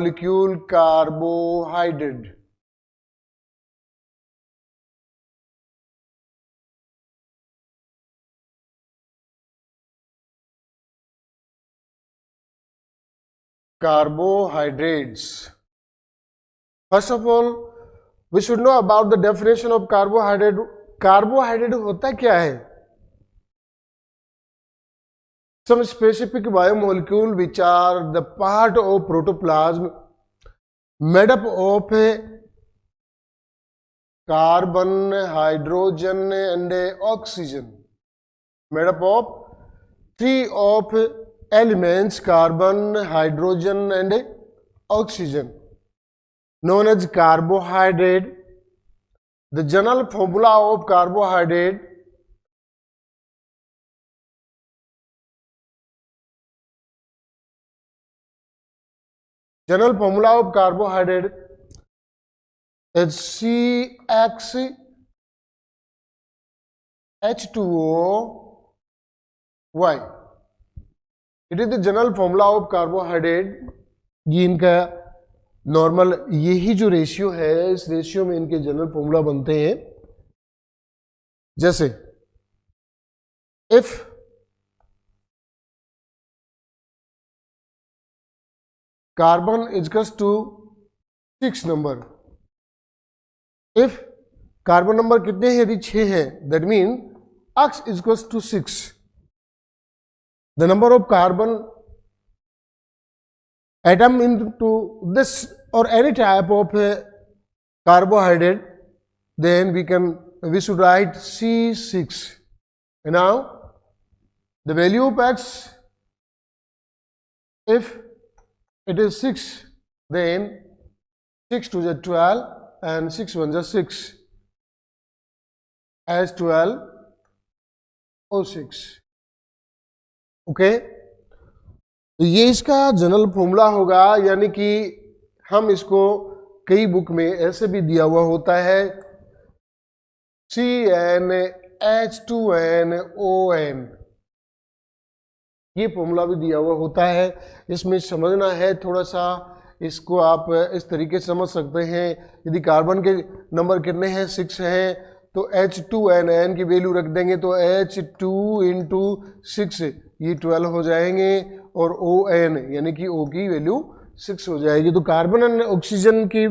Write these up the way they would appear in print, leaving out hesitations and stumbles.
molecule carbohydrate. Carbohydrates. First of all, we should know about the definition of carbohydrate. Carbohydrate होता क्या है? Some specific biomolecule which are the part of protoplasm made up of carbon, hydrogen and oxygen. Made up of three of elements, carbon, hydrogen and oxygen, known as carbohydrate. The general formula of carbohydrate is CxH2O Y. It is the general formula of carbohydrate. ये इनका normal यही जो ratio है, इस ratio में इनके general formula बनते हैं. जैसे if carbon equals to 6 number, if carbon number कितने हैं? यदि 6 है, that mean x equals to 6. The number of carbon atom into this or any type of carbohydrate, then we should write C6. And now the value of x, if it is 6, then 6 to the 12 and 6 1 the 6 as 12 O6. Okay, तो ये इसका general formula होगा. यानी कि हम इसको कई book में ऐसे भी दिया हुआ होता है CnH2nOn. ये फॉर्मूला भी दिया हुआ होता है. इसमें समझना है थोड़ा सा, इसको आप इस तरीके से समझ सकते हैं. यदि कार्बन के नंबर कितने हैं? 6 हैं, तो H2nN की वैल्यू रख देंगे तो H2 इंटू 6 ये 12 हो जाएंगे, और ON यानी कि O की वैल्यू 6 हो जाएगी. तो कार्बन एंड ऑक्सीजन की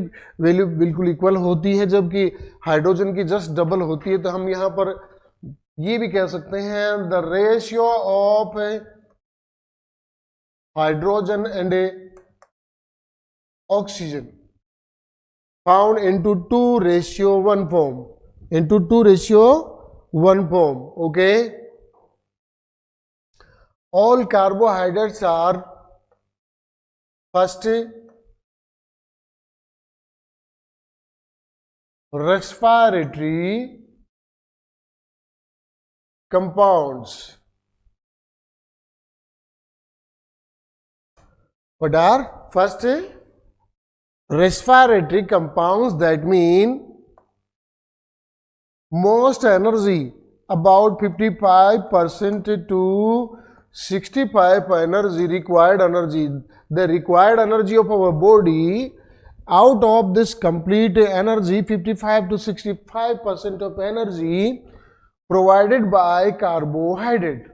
वैल्यू बिल्कुल इक्वल होती है, जबकि हाइड्रोजन की जस्ट डबल होती है. तो हम यहाँ पर ये भी कह सकते हैं the ratio of hydrogen and oxygen found into 2:1 form. Into 2:1 form. Okay, all carbohydrates are first respiratory compounds. What are first respiratory compounds? That mean most energy, about 55% to 65% energy, required energy, the required energy of our body. Out of this complete energy, 55 to 65% of energy provided by carbohydrate.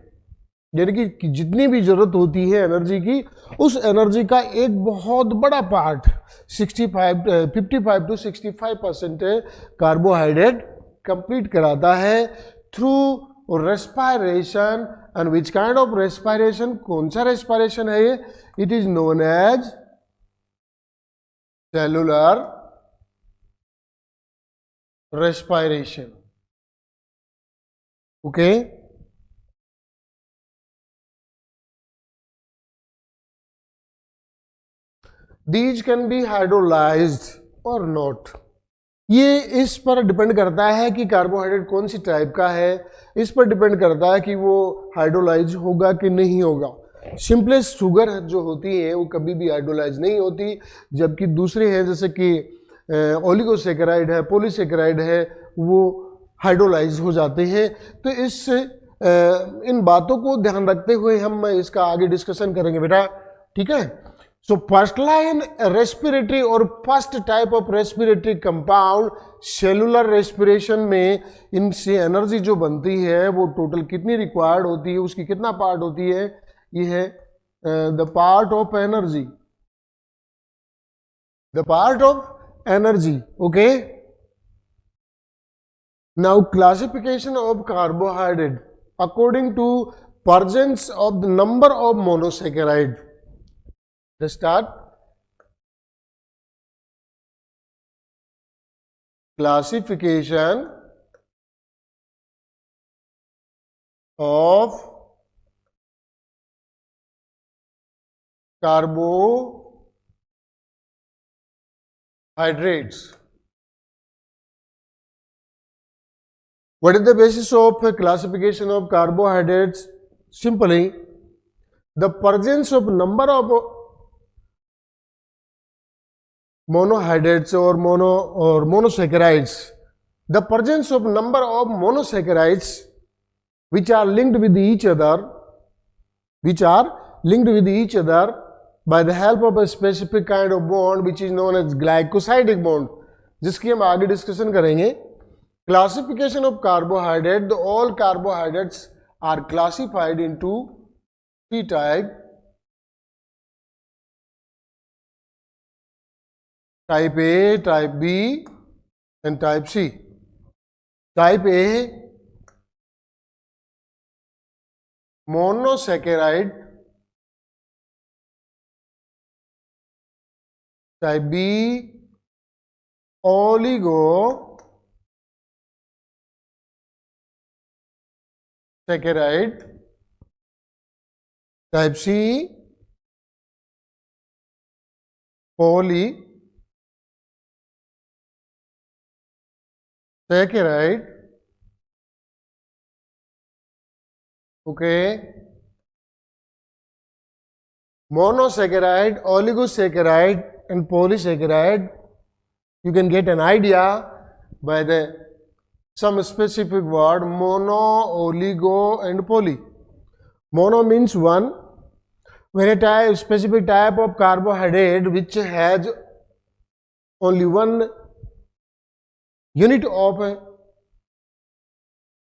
यानी कि जितनी भी जरूरत होती है energy की, उस energy का एक बहुत बड़ा पार्ट 55 to 65% कार्बोहाइड्रेट कंप्लीट कराता है through respiration. And which kind of respiration? कौन सा रेस्पायरेशन है ये? It is known as cellular respiration. Okay, these can be hydrolysed और नॉट. ये इस पर डिपेंड करता है कि कार्बोहाइड्रेट कौन सी टाइप का है. इस पर डिपेंड करता है कि वो हाइड्रोलाइज होगा कि नहीं होगा. सिंपलेस्ट शुगर जो होती है वो कभी भी हाइड्रोलाइज नहीं होती, जबकि दूसरे हैं जैसे कि ओलिगोसेकेराइड है, पॉलीसेकेराइड है, वो हाइड्रोलाइज हो जाते हैं. तो इन बातों को ध्यान रखते हुए हम इसका आगे डिस्कशन करेंगे बेटा, ठीक है. So first line respiratory और first type of respiratory compound cellular respiration में इनसे एनर्जी जो बनती है वो टोटल कितनी रिक्वायर्ड होती है, उसकी कितना पार्ट होती है, ये है the part of energy, the part of energy. Okay, now classification of carbohydrate according to presence of the number of monosaccharide. Let's start. Classification of carbohydrates. What is the basis of classification of carbohydrates? Simply, the presence of number of monohydrates or monosaccharides, the presence of number of monosaccharides which are linked with each other, by the help of a specific kind of bond which is known as glycosidic bond, जिसकी हम आगे discussion करेंगे. Classification of carbohydrate, all carbohydrates are classified into three types. Type A, type B and type C. Type A, monosaccharide. Type B, oligosaccharide. Type C, polysaccharide. Okay, monosaccharide, oligosaccharide and polysaccharide, you can get an idea by the some specific word: mono, oligo and poly. Mono means one. When a specific type of carbohydrate which has only one unit of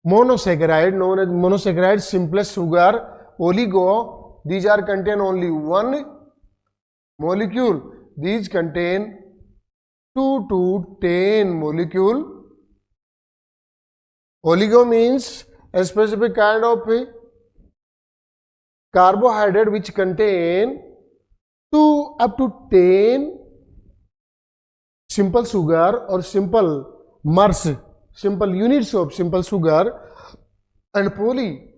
monosaccharide known as monosaccharide, simplest sugar. Oligo, these are contain only one molecule. These contain 2 to 10 molecule. Oligo means a specific kind of carbohydrate which contain 2 up to 10 simple sugar or simple mers, simple units of simple sugar. And poly,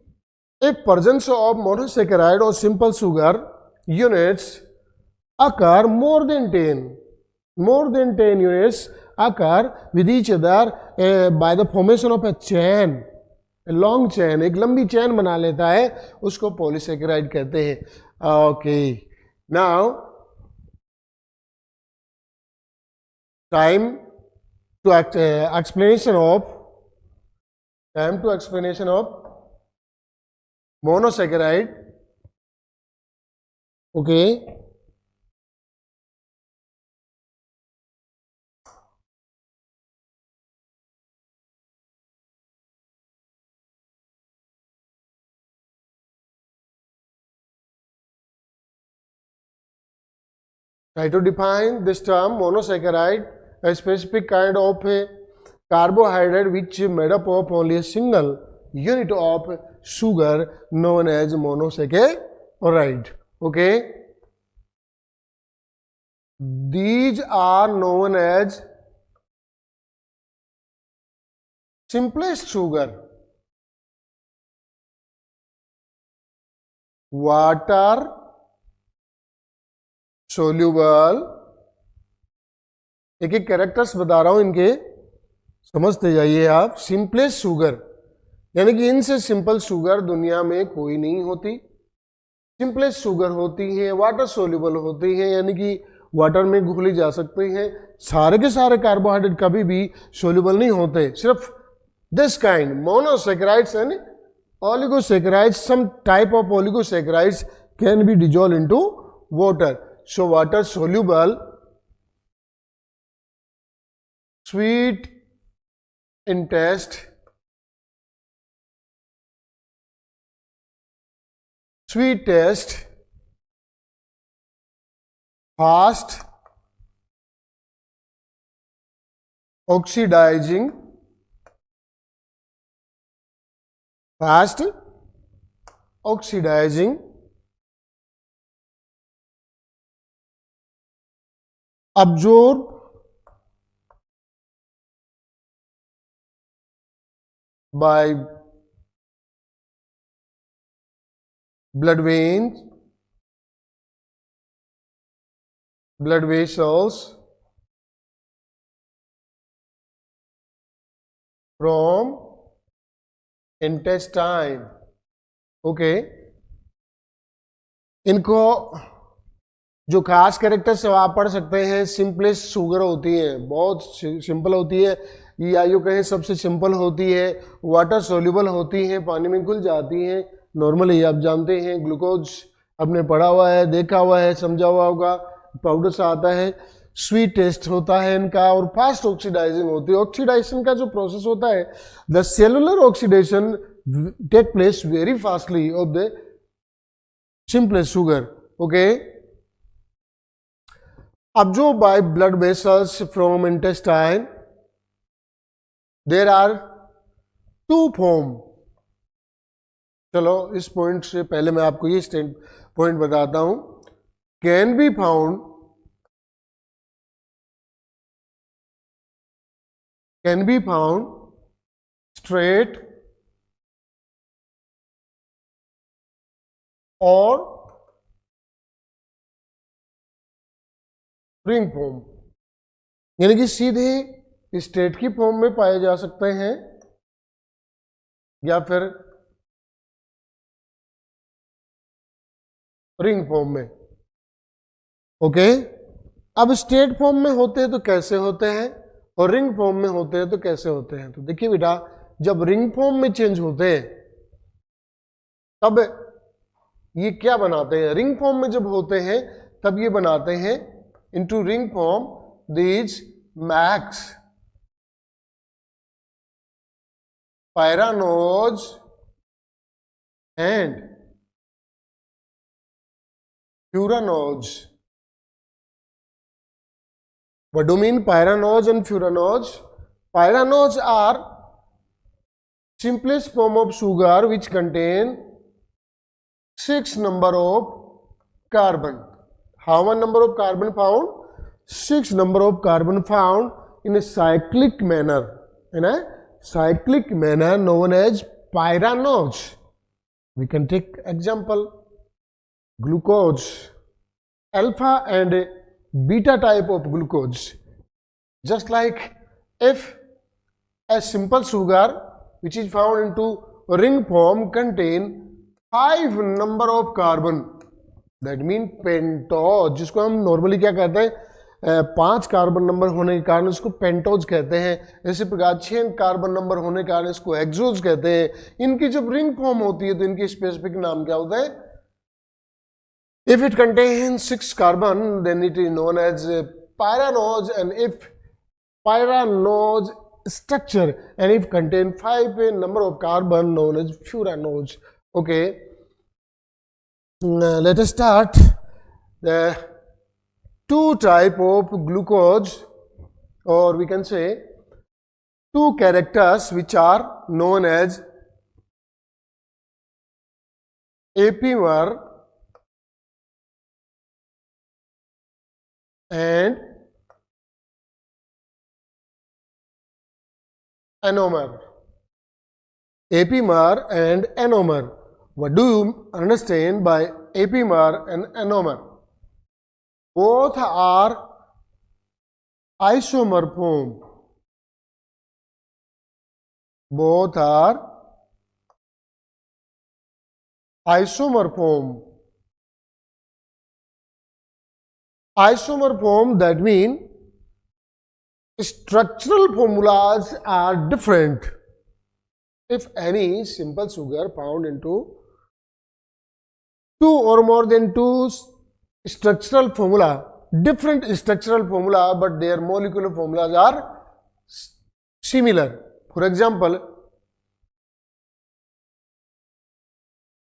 if presence of monosaccharide or simple sugar units occur more than 10 units occur with each other by the formation of a chain, a long chain, एक लंबी चैन बना लेता है, उसको polysaccharide कहते हैं. Okay, now time to explanation of monosaccharide. Okay, try to define this term monosaccharide, a specific kind of carbohydrate which is made up of only a single unit of sugar known as monosaccharide. Okay, these are known as simplest sugar, water soluble. एक एक characters बता रहा हूं, इनके समझते जाइए आप. Simplest sugar यानी कि इनसे सिंपल शुगर दुनिया में कोई नहीं होती. सिंपलेस्ट शुगर होती है, वाटर सोल्यूबल होती है, यानी कि वाटर में घुली जा सकती है. सारे के सारे कार्बोहाइड्रेट कभी भी सोल्यूबल नहीं होते. सिर्फ this kind monosaccharides and oligosaccharides, some type of oligosaccharides can be dissolve into water. so water soluble sweet in taste, sweet taste, fast oxidizing, fast oxidizing, absorb by blood veins, blood vessels from intestine. Okay इनको जो खास characters आप पढ़ सकते हैं, simplest sugar होती है, बहुत सिंपल होती है, या यूँ कहें सबसे सिंपल होती है, वाटर सोल्यूबल होती है, पानी में घुल जाती हैं नॉर्मली, आप जानते हैं। ग्लूकोज आपने पढ़ा हुआ है, देखा हुआ है, समझा हुआ होगा, पाउडर सा आता है, स्वीट टेस्ट होता है इनका, और फास्ट ऑक्सीडाइजिंग होती है। ऑक्सीडाइजेशन का जो प्रोसेस होता है, the cellular oxidation take place very fastly of the simplest sugar. Okay, absorbed by blood vessels from intestine. There are two form. चलो इस पॉइंट से पहले मैं आपको ये पॉइंट बताता हूं। कैन बी फाउंड स्ट्रेट और रिंग फॉर्म, यानी कि सीधे स्टेट की फॉर्म में पाए जा सकते हैं या फिर रिंग फॉर्म में। ओके, अब स्टेट फॉर्म में होते हैं तो कैसे होते हैं, और रिंग फॉर्म में होते हैं तो कैसे होते हैं। तो देखिए बेटा, जब रिंग फॉर्म में चेंज होते हैं तब ये क्या बनाते हैं, रिंग फॉर्म में जब होते हैं तब ये बनाते हैं into ring form these max, pyranose and furanose. What do you mean pyranose and furanose? Pyranose are simplest form of sugar which contain 6 number of carbon. How many number of carbon found? 6 number of carbon found in a cyclic manner. In a cyclic manner known as pyranose. We can take example glucose, alpha and beta type of glucose. Just like if a simple sugar which is found into ring form contain 5 number of carbon, that mean pentose, जिसको हम normally क्या कहते हैं, 5 carbon number होने के कारण इसको pentose कहते हैं। इसी प्रकार 6 कार्बन नंबर होने के कारण इसको एक्सोज कहते हैं। इनकी जब रिंग फॉर्म होती है तो इनकी स्पेसिफिक नाम क्या होता है? If it contain 6 carbon then it is known as pyranose, and if pyranose structure, and if contain 5 number of carbon known as furanose. Okay, let us start. The 2 type of glucose, or we can say 2 characters which are known as apimer and anomer. Apimer and anomer. What do you understand by apimer and anomer? Both are isomer form. Both are isomer form. Isomer form, that means structural formulas are different. If any simple sugar found into 2 or more than 2 structural formula, different structural formula, but their molecular formulas are similar. For example,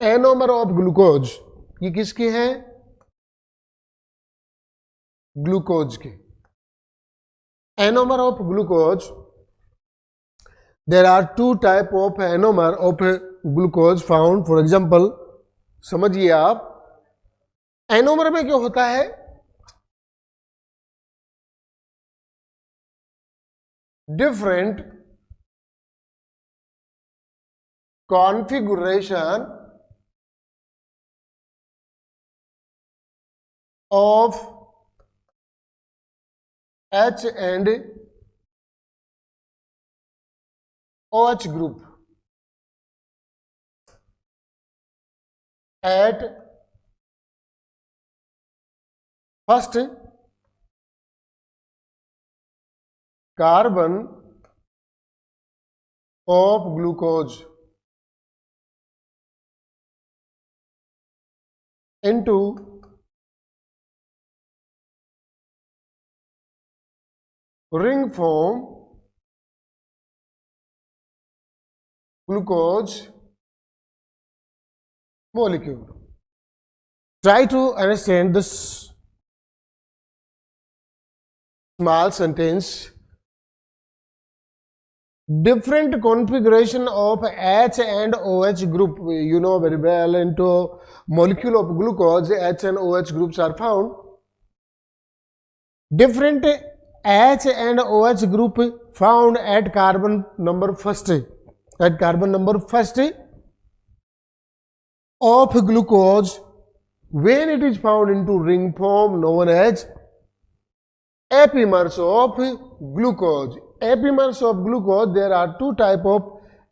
anomer of glucose, ये किसके हैं? Glucose के. Anomer of glucose, there are two type of anomer of glucose found. For example, समझिए आप, anomer में क्या होता है? Different configuration of H and OH group at first carbon of glucose into ring form glucose molecule. Try to understand this small sentence. Different configuration of H and OH group. You know very well, into molecule of glucose, H and OH groups are found. Different H and OH group found at carbon number first. At carbon number first of glucose, when it is found into ring form known as epimers of glucose. Epimers of glucose, there are two type of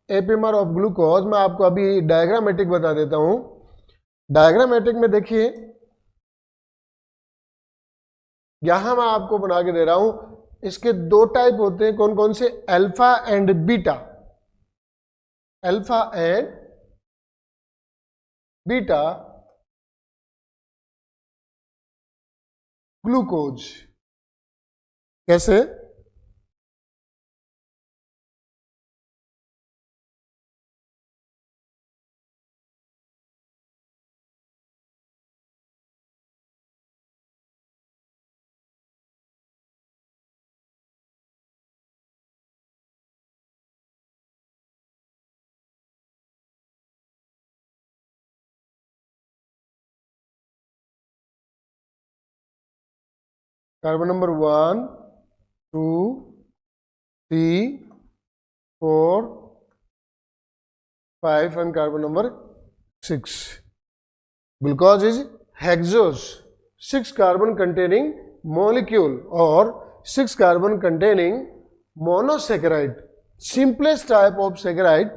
epimer of glucose. मैं आपको अभी diagrammatic बता देता हूं. Diagrammatic में देखिए, यहां मैं आपको बना के दे रहा हूं. इसके दो टाइप होते हैं. कौन कौन से? Alpha and beta. Alpha and beta glucose. कैसे? Carbon number 1, 2, 3, 4, 5 and carbon number 6. Glucose is hexose, 6 carbon containing molecule or 6 carbon containing monosaccharide. Simplest type of saccharide.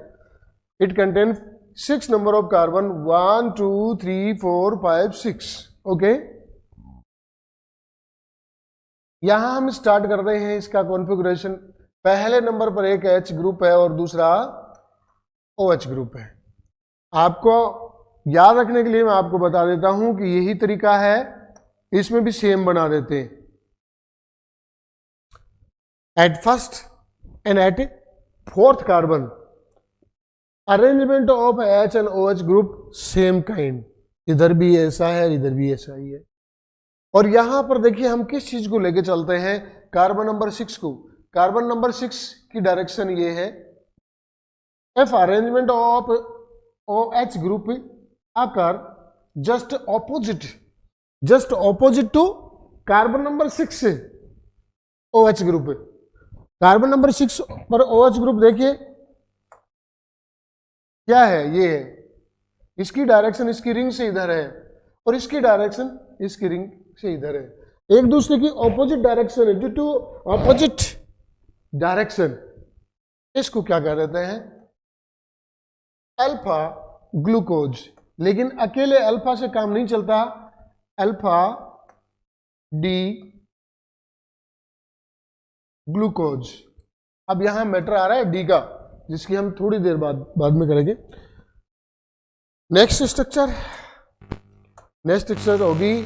It contains 6 number of carbon, 1, 2, 3, 4, 5, 6. Okay. यहां हम start कर रहे हैं इसका configuration. पहले number पर एक H ग्रुप है और दूसरा OH ग्रुप है. आपको याद रखने के लिए मैं आपको बता देता हूं कि यही तरीका है, इसमें भी सेम बना देते हैं. At first and at fourth carbon, arrangement of H and OH group same kind. इधर भी ऐसा है, इधर भी ऐसा ही है. और यहां पर देखिए हम किस चीज को लेके चलते हैं? कार्बन नंबर 6 को. कार्बन नंबर 6 की डायरेक्शन ये है, if arrangement of OH group occur just opposite to carbon number 6 OH group. Carbon number 6 पर OH ग्रुप देखिए क्या है? ये है. इसकी डायरेक्शन इसकी रिंग से इधर है और इसकी डायरेक्शन इसकी रिंग से इधर है. एक दूसरे की ऑपोजिट डायरेक्शन है. ड्यू टू ऑपोजिट डायरेक्शन इसको क्या कह देते हैं? Alpha glucose. लेकिन अकेले अल्फा से काम नहीं चलता. Alpha D glucose. अब यहां मैटर आ रहा है डी का, जिसकी हम थोड़ी देर बाद में करेंगे. नेक्स्ट स्ट्रक्चर होगी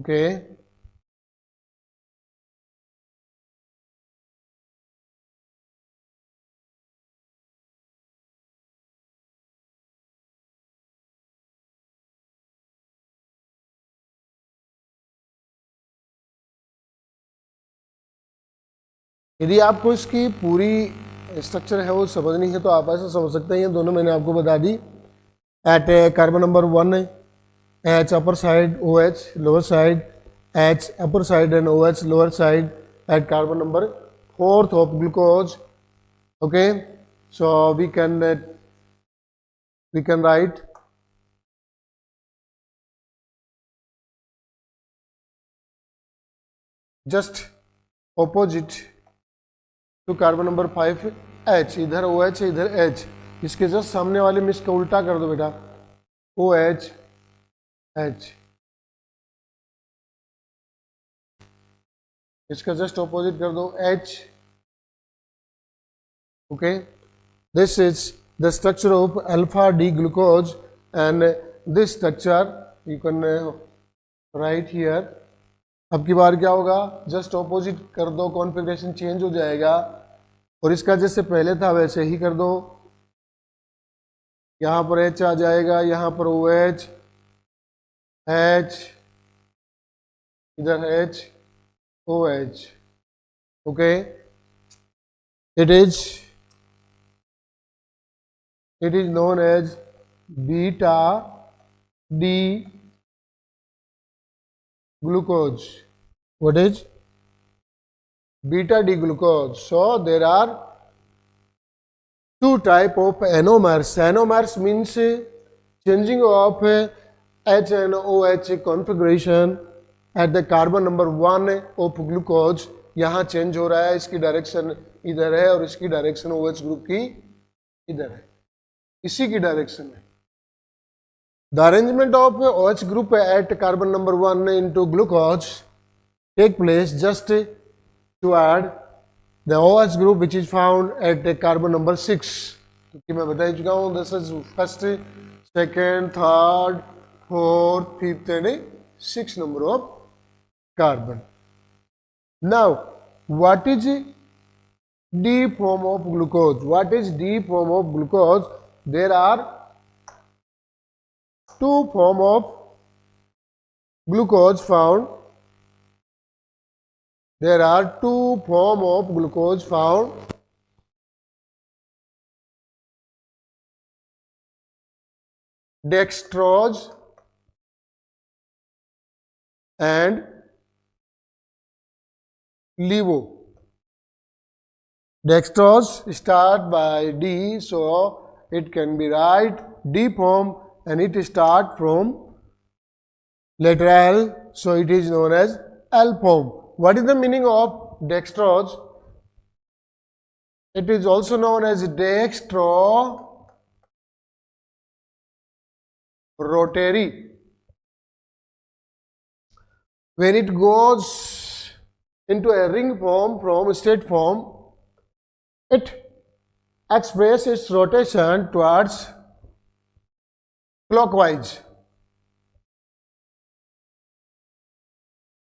ओके यदि आपको इसकी पूरी स्ट्रक्चर है वो समझनी है तो आप ऐसा समझ सकते हैं, ये दोनों मैंने आपको बता दी। At carbon number 1 H upper side, OH lower side, H upper side and OH lower side at carbon number 4th of glucose. Okay, so we can write just opposite to carbon number 5 H, इधर OH इधर H, इसके just सामने वाले में इसका उल्टा कर दो बेटा, OH H, इसका जस्ट ऑपोजिट कर दो H. Okay, this is the structure of alpha D glucose and this structure you can write here. अब की बार क्या होगा, जस्ट ऑपोजिट कर दो, कॉन्फ़िगरेशन चेंज हो जाएगा और इसका जैसे पहले था वैसे ही कर दो। यहाँ पर H आ जाएगा, यहाँ पर OH H, इधर H OH. Okay, it is known as beta D glucose. What is beta D glucose? So there are two type of anomers. Anomers means changing of H and OH configuration at the carbon number 1 of glucose. यहाँ change हो रहा है, इसकी direction इधर है और इसकी direction OH group की इधर है, इसी की डायरेक्शन है. The arrangement of OH group at carbon number 1 into glucose take place just to add the OH group which is found at carbon number 6. क्योंकि मैं बता ही चुका हूँ, this is first, second, third, fourth, fifth and 6th number of carbon. Now, what is D form of glucose? What is D form of glucose? There are two form of glucose found. There are two form of glucose found. Dextrose and levo. Dextrose start by D, so it can be write D form and it start from letter L, so it is known as L form. What is the meaning of dextrose? It is also known as dextrorotary. When it goes into a ring form from state form, it expresses its rotation towards clockwise.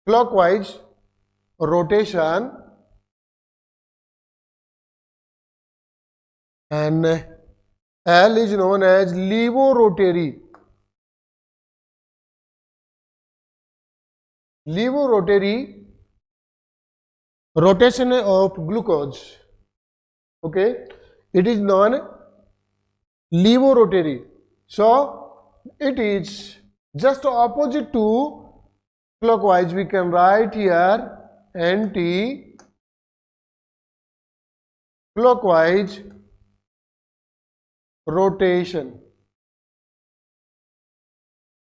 Clockwise rotation, and L is known as levorotary. Levorotary rotation of glucose. Okay, it is known levorotary. So it is just opposite to clockwise. We can write here anti-clockwise rotation.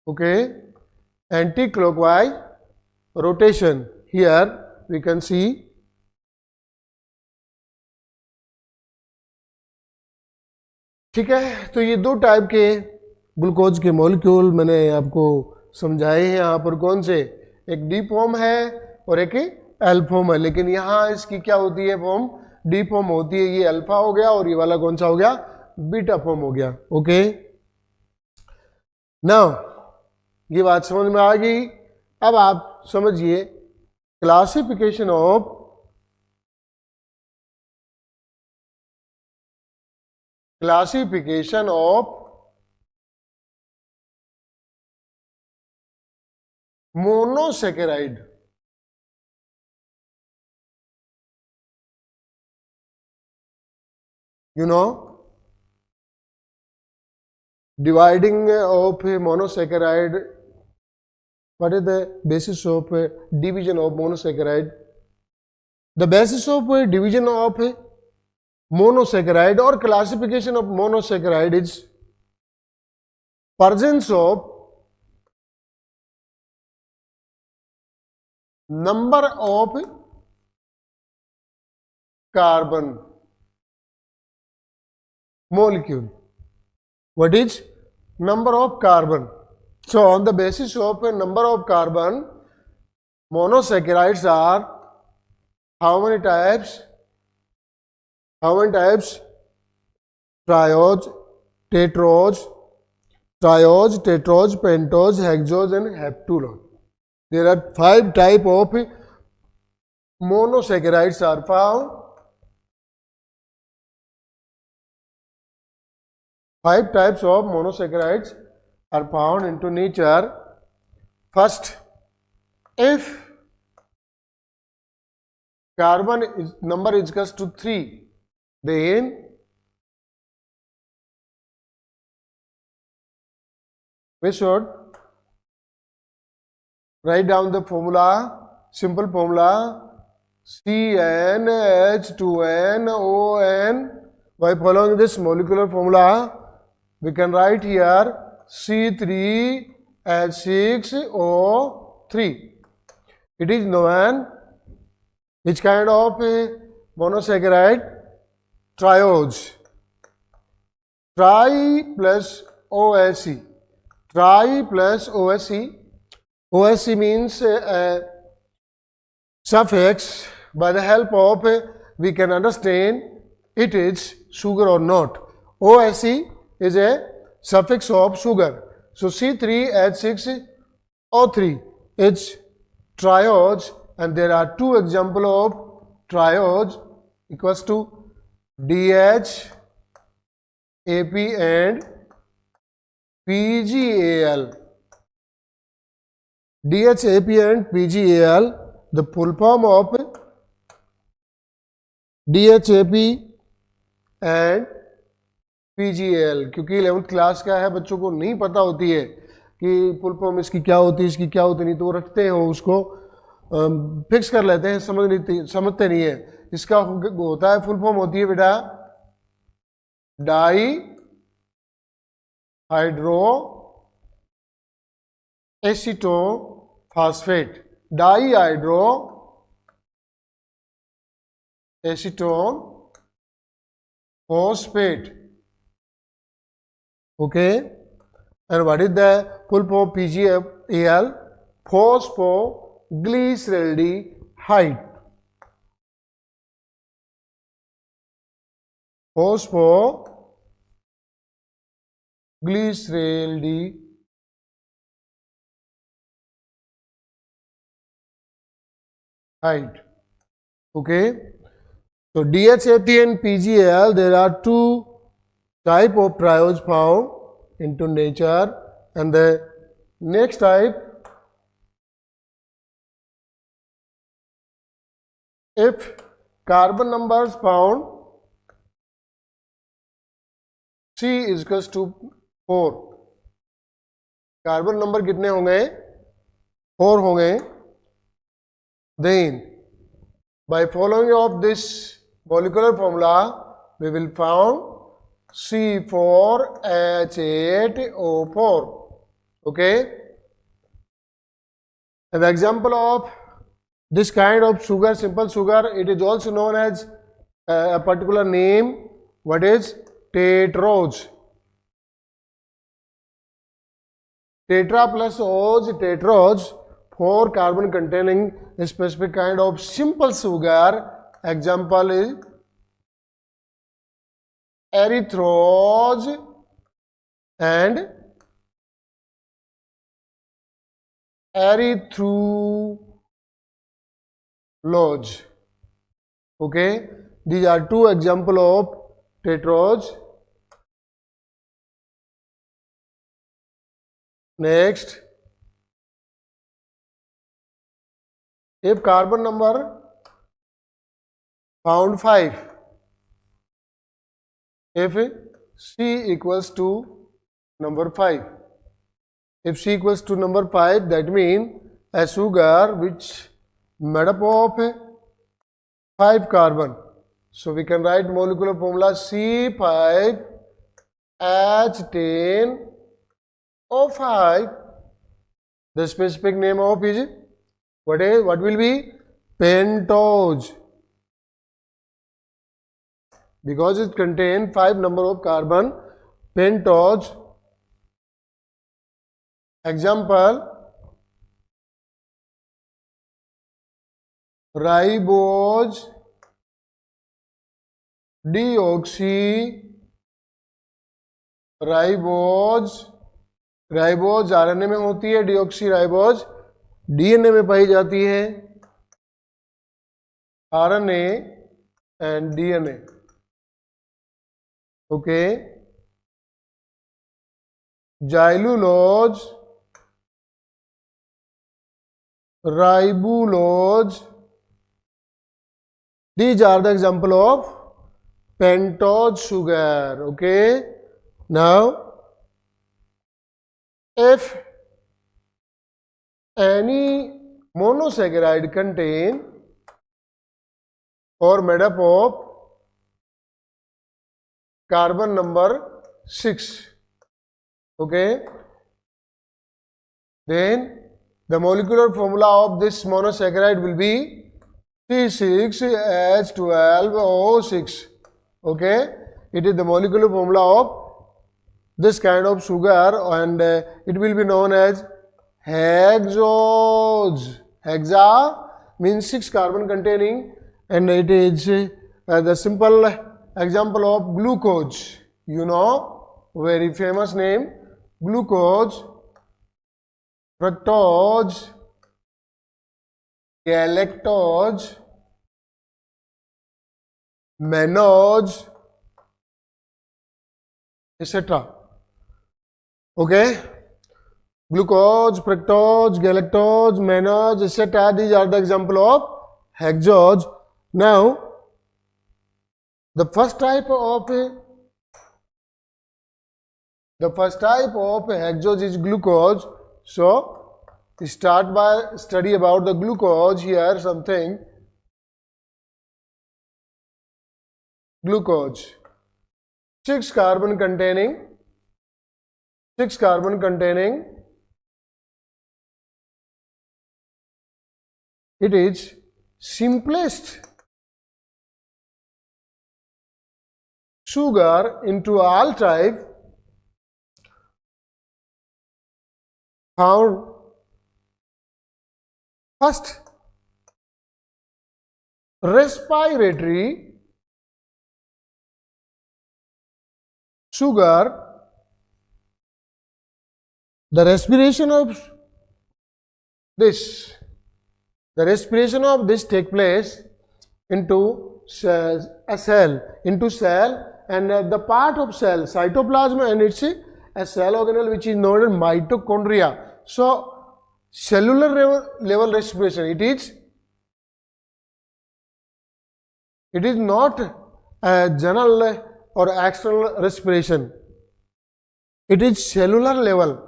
Okay, anti-clockwise rotation. Here we can see ठीक है. तो ये दो type के glucose के molecule मैंने आपको समझाए हैं. यहाँ पर कौन से, एक डी फॉर्म है और एक एल फॉर्म है, लेकिन यहाँ इसकी क्या होती है फॉर्म, डी फॉर्म होती है. ये अल्फा हो गया और ये वाला कौन सा हो गया, बीटा फॉर्म हो गया. ओके, नाउ ये बात समझ में आ गई. अब आप समझिए classification of monosaccharide. You know, dividing of a monosaccharide. What is the basis of division of monosaccharide? The basis of division of monosaccharide or classification of monosaccharide is presence of number of carbon molecule. What is number of carbon? So on the basis of a number of carbon, monosaccharides are how many types? Triose, tetrose, pentose, hexose and heptulose. There are 5 types of monosaccharides are found. 5 types of monosaccharides are found into nature. First, if carbon number is equals to 3, then we should write down the formula, simple formula, CnH2nOn. By following this molecular formula, we can write here C3H6O3. It is known which kind of monosaccharide? Triose. Tri plus OSE. Tri plus OSE. OSE means suffix. By the help of we can understand it is sugar or not. OSE is a suffix of sugar. So C3H6O3 is triose, and there are 2 examples of triose equals to DH, AP and PgAl. DH, AP and PgAl, the full form of DH, AP and PgAl. क्योंकि 11th class का है, बच्चों को नहीं पता होती है कि फुल फॉर्म इसकी क्या होती है, इसकी क्या होती नहीं, तो वो रखते हो उसको फिक्स कर लेते हैं, समझते नहीं है. इसका होता है फुल फॉर्म होती है बेटा dihydroacetone dihydroacetone phosphate. Okay, and what is the full form? PgAl, phosphoglyceraldehyde. Phosphoglyceraldehyde. Okay, so DHAP and PgAl, there are 2 type of triose found into nature, and the next type, if carbon numbers found C is equals to 4, carbon number कितने होंगे? 4 होंगे. Then by following of this molecular formula, we will found C4H8O4. Okay, an example of this kind of sugar, simple sugar, it is also known as a particular name. What is? Tetrose. Tetra plus ose, tetrose, 4 carbon containing a specific kind of simple sugar. Example is erythrose and erythrulose. Okay, these are two example of tetrose. Next, if carbon number found 5, if C equals to number 5, if C equals to number 5, that means a sugar which made up of 5 carbon. So we can write molecular formula C5H10O5. The specific name of is what will be pentose, because it contains 5 number of carbon. Pentose. Example, ribose deoxy ribose. Ribose RNA में होती है, deoxy ribose DNA में पाई जाती है. RNA and DNA. Okay. Xylulose, ribulose, these are the example of pentose sugar. Okay, now if any monosaccharide contain or made up of carbon number 6, okay, then the molecular formula of this monosaccharide will be C6H12O6. Okay, it is the molecular formula of this kind of sugar, and it will be known as hexose. Hexa means 6 carbon containing, and it is the simple example of glucose. You know, very famous name, glucose, fructose, galactose, mannose, etc. Okay, glucose, fructose, galactose, mannose, etc. These are the example of hexose. Now, the first type of hexose is glucose. So, start by study about the glucose. Here something. Glucose, 6 carbon containing. It is simplest sugar into all type found first respiratory sugar. The respiration of this take place into a cell, and the part of cell, cytoplasm, and it's a cell organelle which is known as mitochondria. So, cellular level respiration, it is not a general or external respiration. It is cellular level.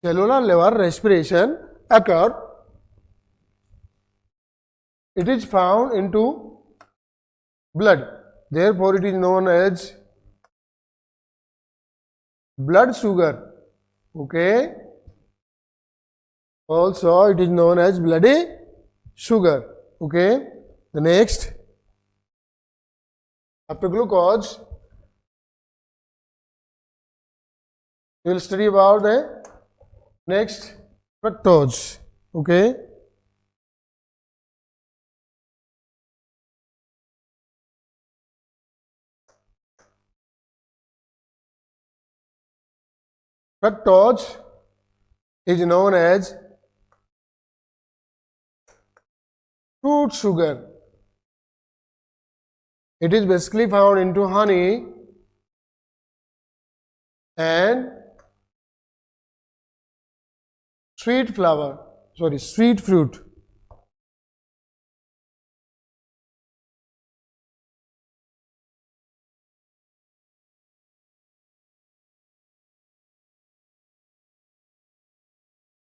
Cellular level respiration occur. It is found into blood. Therefore, it is known as blood sugar. Okay. Also, it is known as bloody sugar. Okay. The next, after glucose, we will study about the next fructose. Okay. fructose is known as fruit sugar. It is basically found into honey and sweet fruit.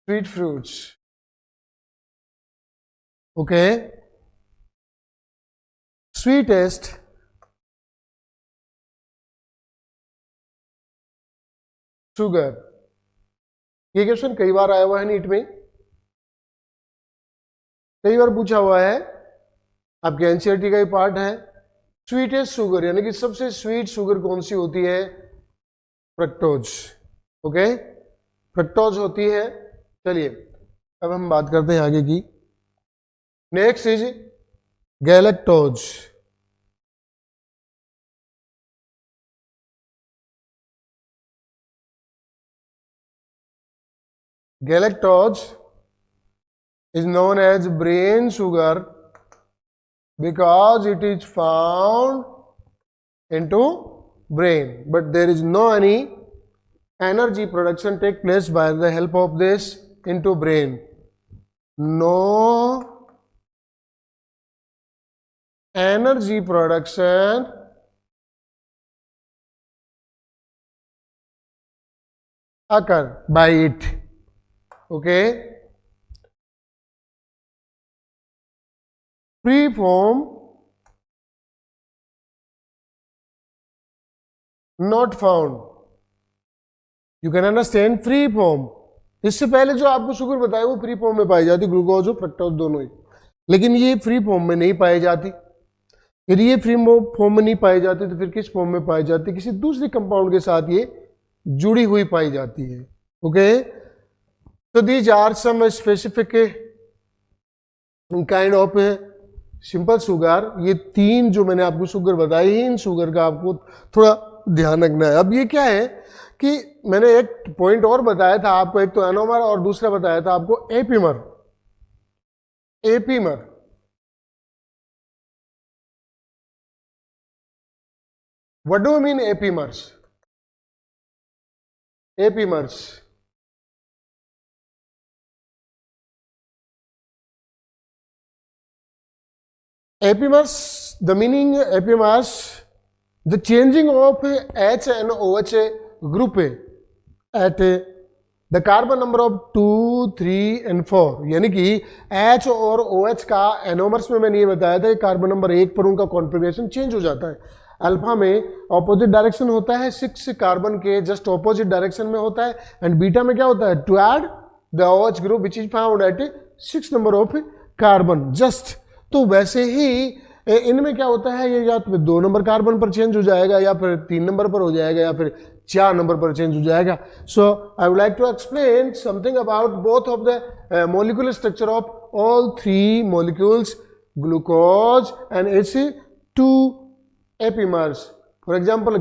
Sweet fruits. Okay. Sweetest sugar. ये question कई बार आया हुआ है NEET में, कई बार पूछा हुआ है, आपके एनसीईआरटी का ही पार्ट है। स्वीटेस्ट शुगर यानी कि सबसे स्वीट शुगर कौन सी होती है? फ्रक्टोज। ओके, फ्रक्टोज होती है। चलिए अब हम बात करते हैं आगे की। Next is galactose. Galactose is known as brain sugar because it is found into brain, but there is no any energy production take place by the help of this into brain. No energy production occur by it. Okay, free form not found. You can understand free form. इससे पहले जो आपको sugar बताया वो free form में पाई जाती, glucose और fructose दोनों ही, लेकिन ये फ्री फॉर्म में नहीं पाई जाती। यदि ये फ्री फॉर्म में नहीं पाई जाती तो फिर किस फॉर्म में पाई जाती? किसी दूसरे कंपाउंड के साथ ये जुड़ी हुई पाई जाती है। Okay, so these are some specific kind of simple sugar. ये तीन जो मैंने आपको शुगर बताई, इन शुगर का आपको थोड़ा ध्यान रखना है। अब ये क्या है कि मैंने एक पॉइंट और बताया था आपको, एक तो एनोमर और दूसरा बताया था आपको epimer. Epimer what do you mean epimers? Epimers epimers, the meaning epimers, the changing of H and OH group at the carbon number of 2, 3 and 4, यानी कि H और OH का एनोमर्स में मैंने ये बताया था, कार्बन नंबर 1 पर उनका कॉन्फ़िगरेशन चेंज हो जाता है। अल्फा में ऑपोजिट डायरेक्शन होता है, 6 कार्बन के जस्ट ऑपोजिट डायरेक्शन में होता है, एंड बीटा में क्या होता है? To add the OH group which is found at 6 number of carbon just. तो वैसे ही इनमें क्या होता है, ये या तो 2 नंबर कार्बन पर चेंज हो जाएगा, या फिर 3 नंबर पर हो जाएगा, या फिर 4 नंबर पर चेंज हो जाएगा। So I would like to explain something about both of the molecular structure of all 3 molecules, glucose and its 2 epimers, for example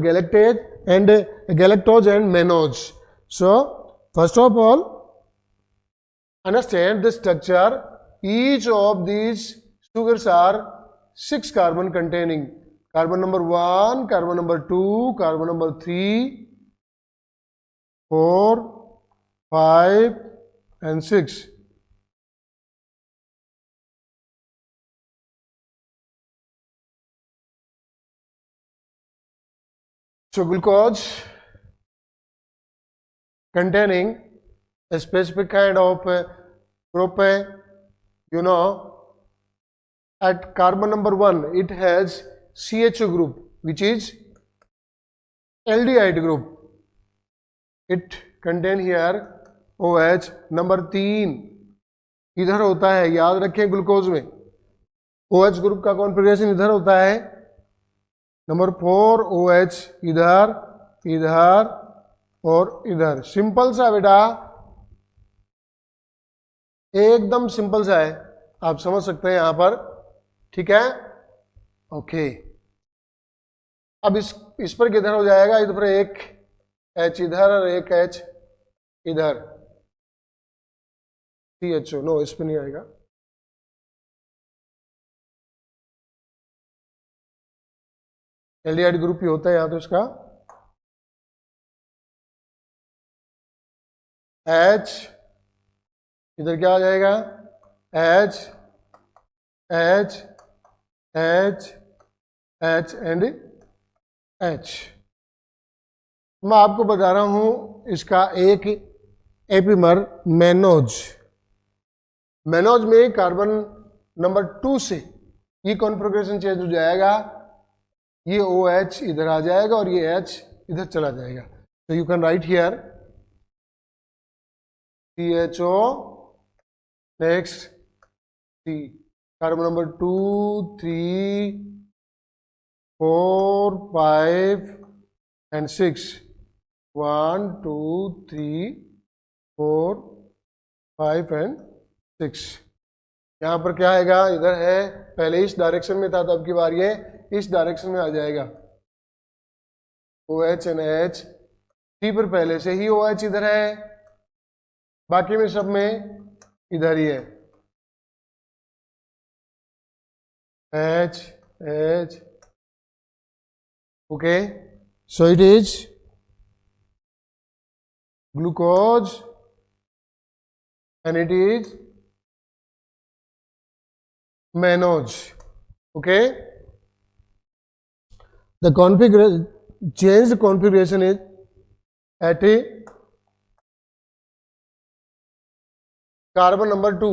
galactose and mannose. So first of all, understand the structure. Each of these sugars are 6 carbon containing, carbon number 1, carbon number 2, carbon number 3, 4, 5 and 6. So glucose containing a specific kind of group, you know, at carbon number 1 it has CHO group which is aldehyde group. It contain here OH. Number 3 इधर होता है, याद रखें glucose में OH group का configuration इधर होता है। नंबर 4 OH इधर, इधर और इधर। सिंपल सा बेटा, एकदम सिंपल सा है, आप समझ सकते हैं यहां पर, ठीक है? ओके, अब इस पर किधर हो जाएगा? इधर एक H इधर और एक H इधर CHO, नो इस पे नहीं आएगा, एल्डिहाइड ग्रुप ही होता है यहां तो इसका H, इधर क्या आ जाएगा H H H H and H। मैं आपको बता रहा हूं इसका एक एपिमर मेनोज, मेनोज में कार्बन नंबर 2 से ये कॉन्फ़िगरेशन चेंज हो जाएगा, ये OH इधर आ जाएगा और ये H इधर चला जाएगा। तो you can write here CHO, next C, carbon number 2 3 4 5 and 6, 1 2 3 4 5 and 6। यहाँ पर क्या आएगा, इधर है, पहले इस डायरेक्शन में था तो अब की बार ये इस डायरेक्शन में आ जाएगा, OH एंड H। C पर पहले से ही OH इधर है, बाकी में सब में इधर ही है, H H, okay, so it is glucose and it is mannose, okay. The configuration, changed configuration is at a carbon number 2,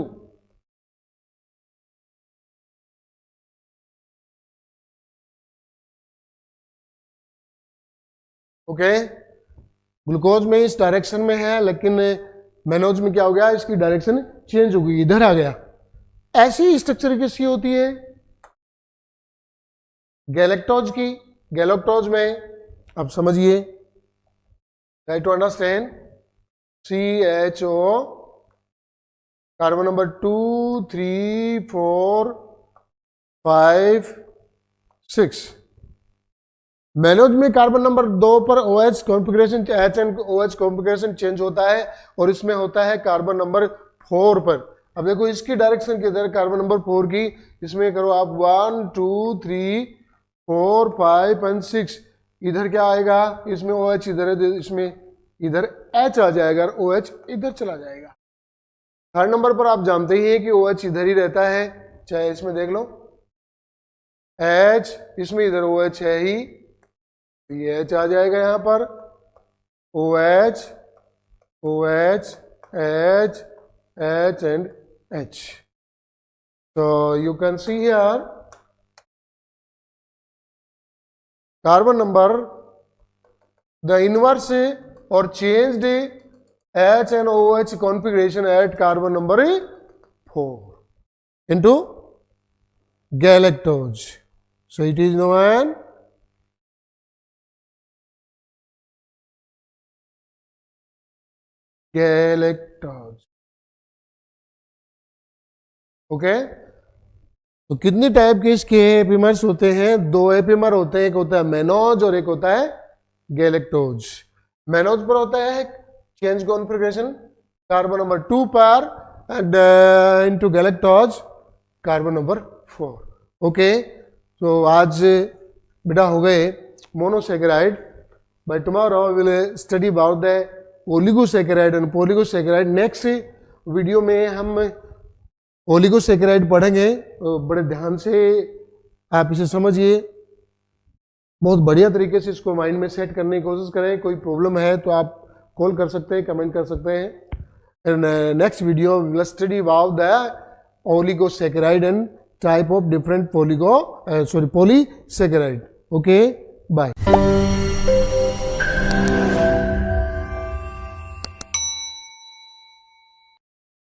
okay. Glucose में इस डायरेक्शन में है, लेकिन मेनोज में क्या हो गया, इसकी डायरेक्शन चेंज हो गई, इधर आ गया। ऐसी स्ट्रक्चर किसकी होती है, गैलेक्टोज की। गैलेक्टोज में अब समझिए, try to understand, CHO, carbon number 2 3 4 5 6। Mannose में कार्बन नंबर 2 पर OH configuration, H and OH configuration change होता है, और इसमें होता है कार्बन नंबर 4 पर। अब देखो इसकी डायरेक्शन किधर, कार्बन नंबर 4 की, इसमें करो आप 1 2 3 4 5 एंड 6, इधर क्या आएगा, इसमें OH इधर है, इसमें इधर H आ जाएगा, OH इधर चला जाएगा। थर्ड नंबर पर आप जानते ही हैं कि OH इधर ही रहता है, चाहे इसमें देख लो H, इसमें इधर OH है ही, ये H आ जाएगा यहाँ पर, OH OH H H and H। So you can see here carbon number, the inverse or changed H and OH configuration at carbon number 4 into galactose. So it is known galactose, okay. तो कितनी type के इसके epimers होते हैं, 2 epimer होते हैं, एक होता है मेनोज और एक होता है गैलेक्टोज। मेनोज पर होता है चेंज कॉन्फ़िगरेशन कार्बन नंबर 2 पर, and into galactose carbon number 4, okay. तो आज बेटा हो गए monosaccharide, bye tomorrow we will study about the oligosaccharide and polygosaccharide. Next video में हम ओलिगोसैकेराइड पढ़ेंगे, बड़े ध्यान से आप इसे समझिए, बहुत बढ़िया तरीके से इसको माइंड में सेट करने की कोशिश करें। कोई प्रॉब्लम है तो आप कॉल कर सकते हैं, कमेंट कर सकते हैं। And next video we will study about the oligosaccharide and type of different polysaccharide. Okay, bye.